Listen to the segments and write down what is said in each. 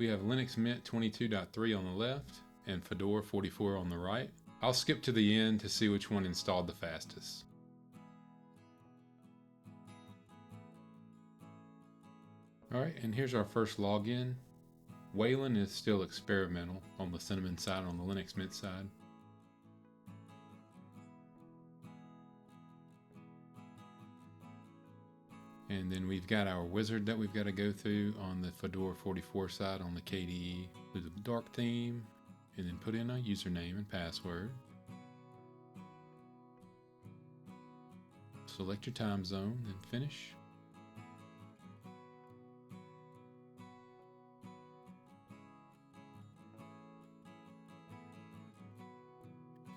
We have Linux Mint 22.3 on the left and Fedora 44 on the right. I'll skip to the end to see which one installed the fastest. Alright, and here's our first login. Wayland is still experimental on the Cinnamon side, on the Linux Mint side. And then we've got our wizard that we've got to go through on the Fedora 44 side on the KDE with the dark theme, and then put in a username and password. Select your time zone and finish.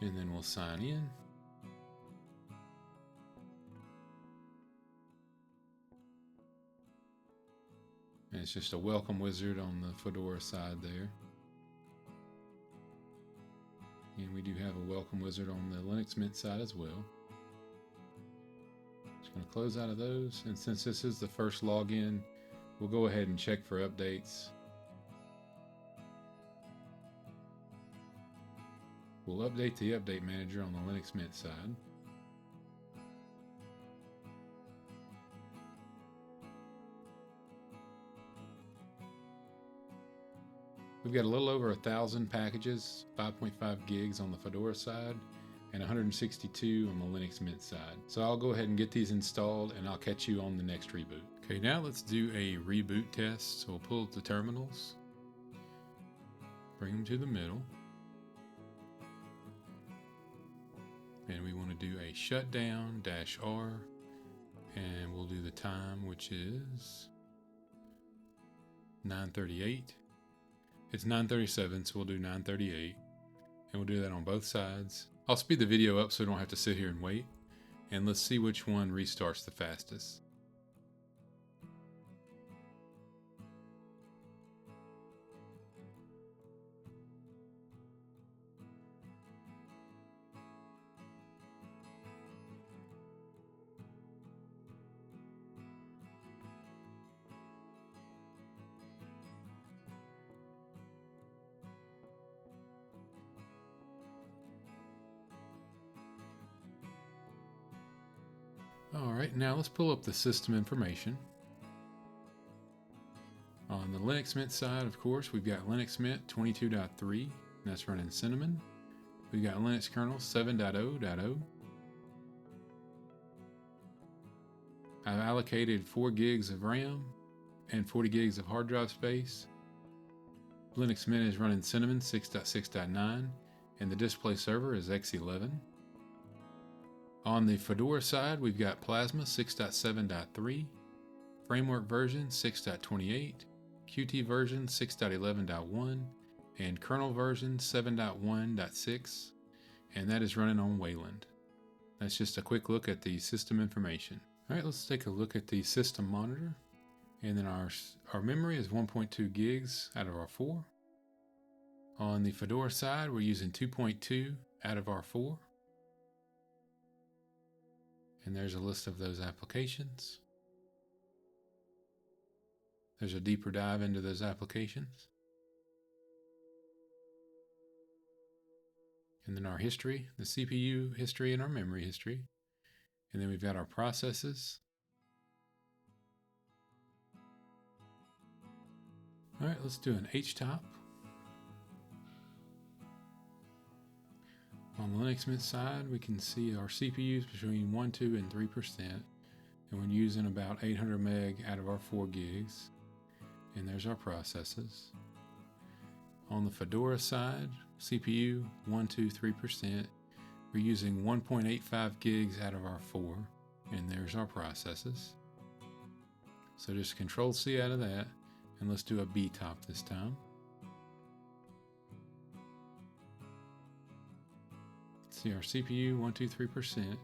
And then we'll sign in. And it's just a welcome wizard on the Fedora side there. And we do have a welcome wizard on the Linux Mint side as well. Just going to close out of those. And since this is the first login, we'll go ahead and check for updates. We'll update the update manager on the Linux Mint side. We've got a little over 1,000 packages, 5.5 gigs on the Fedora side, and 162 on the Linux Mint side. So I'll go ahead and get these installed, and I'll catch you on the next reboot. Okay, now let's do a reboot test. So we'll pull up the terminals, bring them to the middle, and we want to do a shutdown -R, and we'll do the time, which is 9:38. It's 9:37, so we'll do 9:38, and we'll do that on both sides. I'll speed the video up so we don't have to sit here and wait, and let's see which one restarts the fastest. Alright, now let's pull up the system information. On the Linux Mint side, of course, we've got Linux Mint 22.3, and that's running Cinnamon. We've got Linux kernel 7.0.0. I've allocated 4 gigs of RAM and 40 gigs of hard drive space. Linux Mint is running Cinnamon 6.6.9, and the display server is X11. On the Fedora side, we've got Plasma 6.7.3, framework version 6.28, Qt version 6.11.1, and kernel version 7.1.6, and that is running on Wayland. That's just a quick look at the system information. All right, let's take a look at the system monitor. And then our memory is 1.2 gigs out of our 4. On the Fedora side, we're using 2.2 out of our 4. And there's a list of those applications. There's a deeper dive into those applications. And then our history, the CPU history and our memory history. And then we've got our processes. All right, let's do an htop. On the Linux Mint side, we can see our CPUs between 1, 2, and 3%, and we're using about 800 meg out of our 4 gigs. And there's our processes. On the Fedora side, CPU 1, 2, 3%. We're using 1.85 gigs out of our 4, and there's our processes. So just Control C out of that, and let's do a btop this time. See our CPU 1, 2, 3%.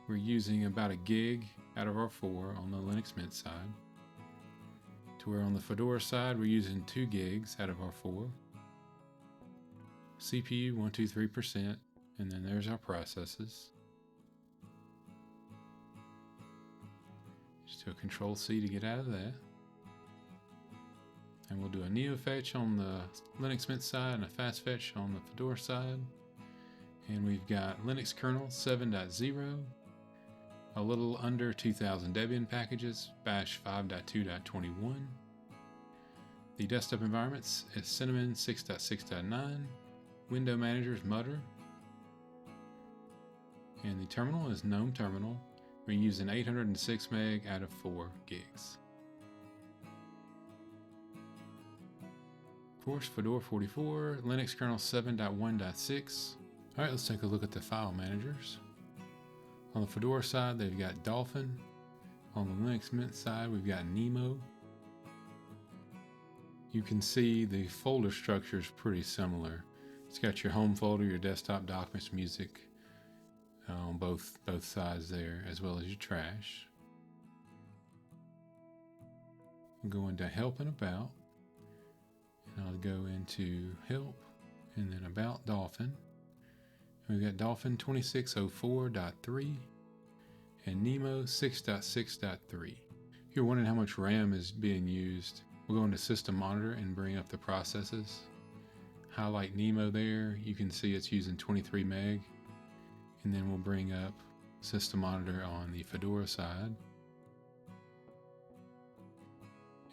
We're using about a gig out of our 4 on the Linux Mint side. To where on the Fedora side, we're using 2 gigs out of our 4. CPU 1, 2, 3%, and then there's our processes. Just do a Control C to get out of that. And we'll do a neofetch on the Linux Mint side and a fastfetch on the Fedora side. And we've got Linux kernel 7.0, a little under 2,000 Debian packages, bash 5.2.21. The desktop environments is Cinnamon 6.6.9, window managers Mutter, and the terminal is GNOME terminal. We're using 806 meg out of 4 gigs. Of course, Fedora 44, Linux kernel 7.1.6. Alright, let's take a look at the file managers. On the Fedora side, they've got Dolphin. On the Linux Mint side, we've got Nemo. You can see the folder structure is pretty similar. It's got your home folder, your desktop documents, music on both sides there, as well as your trash. I'm going to Help and About, and I'll go into Help and then About Dolphin. We've got Dolphin 2604.3 and Nemo 6.6.3. If you're wondering how much RAM is being used, we'll go into System Monitor and bring up the processes. Highlight Nemo there, you can see it's using 23 meg. And then we'll bring up System Monitor on the Fedora side.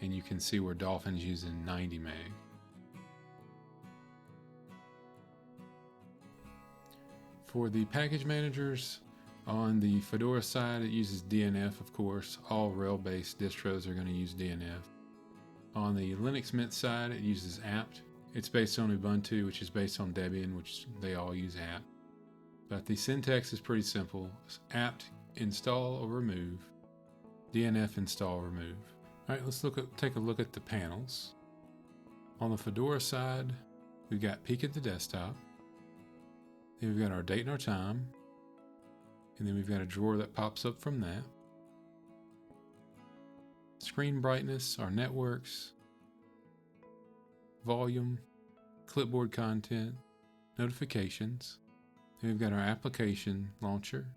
And you can see where Dolphin's using 90 meg. For the package managers, on the Fedora side, it uses DNF, of course. All rail-based distros are going to use DNF. On the Linux Mint side, it uses apt. It's based on Ubuntu, which is based on Debian, which they all use apt. But the syntax is pretty simple. It's apt install or remove, DNF install remove. All right, let's take a look at the panels. On the Fedora side, we've got peek at the desktop. Then we've got our date and our time. And then we've got a drawer that pops up from that. Screen brightness, our networks, volume, clipboard content, notifications. Then we've got our application launcher.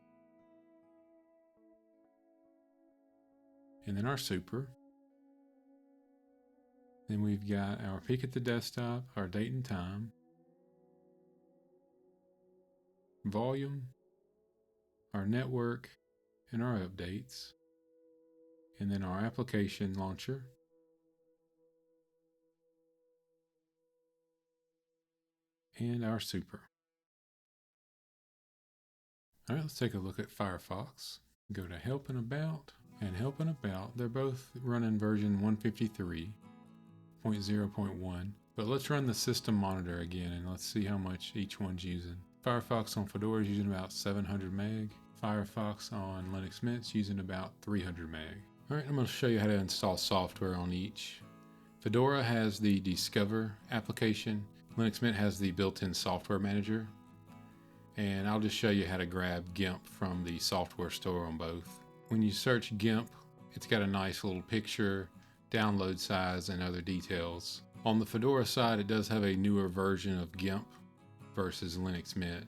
And then our super. Then we've got our peek at the desktop, our date and time, volume, our network, and our updates. And then our application launcher. And our super. All right, let's take a look at Firefox. Go to Help and About, and Help and About. They're both running version 153.0.1. But let's run the System Monitor again, and let's see how much each one's using. Firefox on Fedora is using about 700 meg. Firefox on Linux Mint is using about 300 meg. All right, I'm going to show you how to install software on each. Fedora has the Discover application. Linux Mint has the built-in software manager. And I'll just show you how to grab GIMP from the software store on both. When you search GIMP, it's got a nice little picture, download size, and other details. On the Fedora side, it does have a newer version of GIMP versus Linux Mint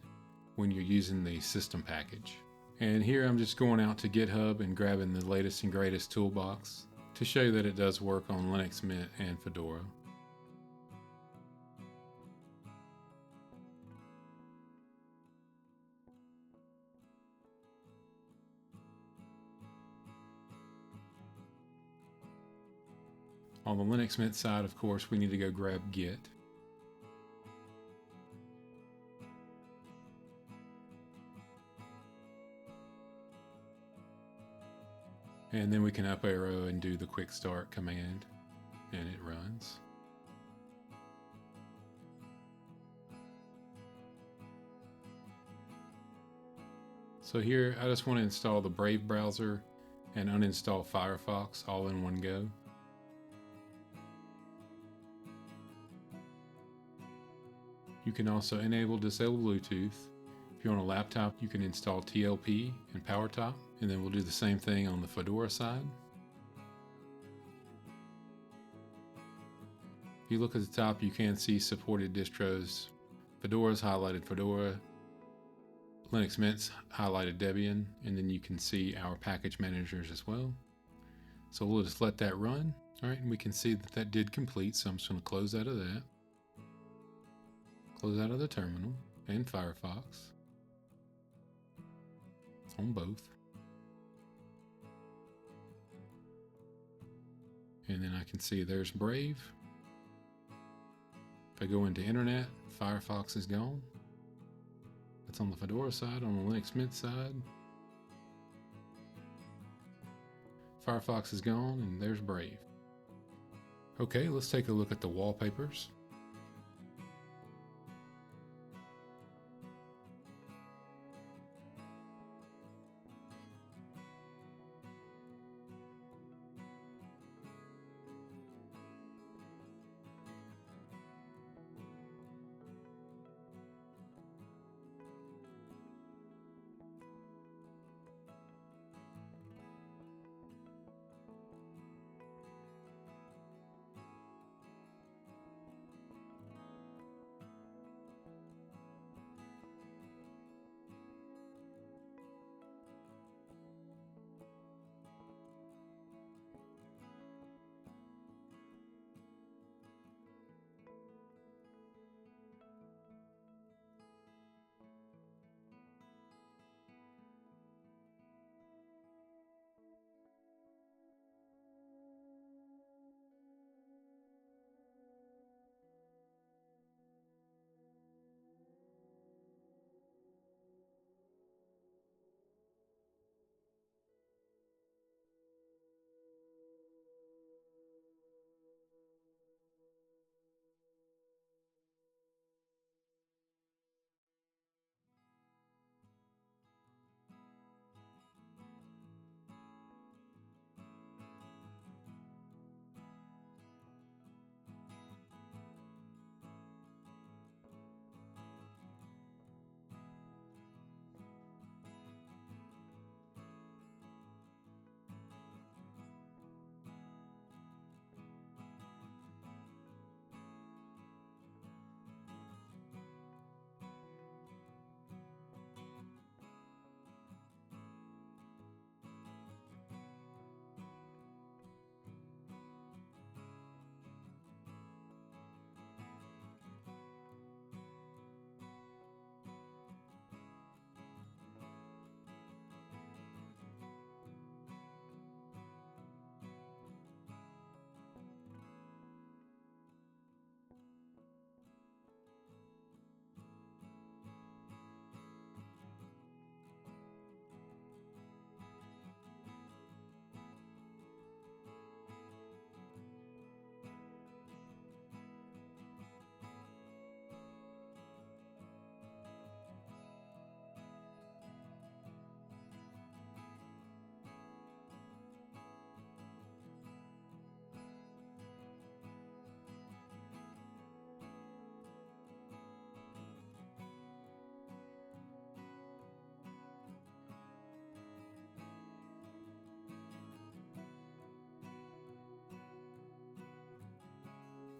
when you're using the system package. And here I'm just going out to GitHub and grabbing the latest and greatest Toolbox to show you that it does work on Linux Mint and Fedora. On the Linux Mint side, of course, we need to go grab Git. And then we can up arrow and do the quick start command, and it runs. So here, I just want to install the Brave browser and uninstall Firefox all in one go. You can also enable disable Bluetooth. If you're on a laptop, you can install TLP and PowerTop, and then we'll do the same thing on the Fedora side. If you look at the top, you can see supported distros. Fedora's highlighted Fedora, Linux Mint's highlighted Debian, and then you can see our package managers as well. So we'll just let that run, All right, and we can see that that did complete, so I'm just going to close out of that. Close out of the terminal and Firefox on both. And then I can see there's Brave. If I go into Internet, Firefox is gone. That's on the Fedora side. On the Linux Mint side, Firefox is gone, and there's Brave. Okay, let's take a look at the wallpapers.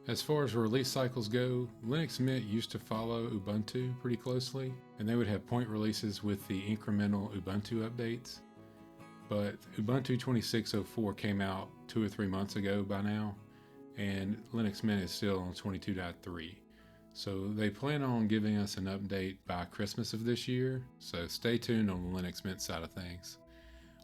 As far as release cycles go, Linux Mint used to follow Ubuntu pretty closely, and they would have point releases with the incremental Ubuntu updates. But Ubuntu 26.04 came out 2 or 3 months ago by now, and Linux Mint is still on 22.3. So they plan on giving us an update by Christmas of this year, so stay tuned on the Linux Mint side of things.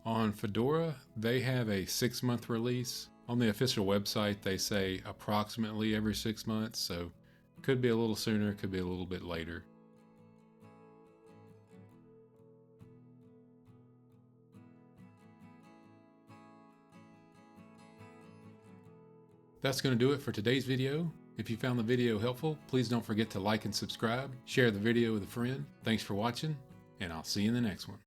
On Fedora, they have a 6-month release. On the official website, they say approximately every 6 months, so could be a little sooner, could be a little bit later. That's going to do it for today's video. If you found the video helpful, please don't forget to like and subscribe, share the video with a friend. Thanks for watching, and I'll see you in the next one.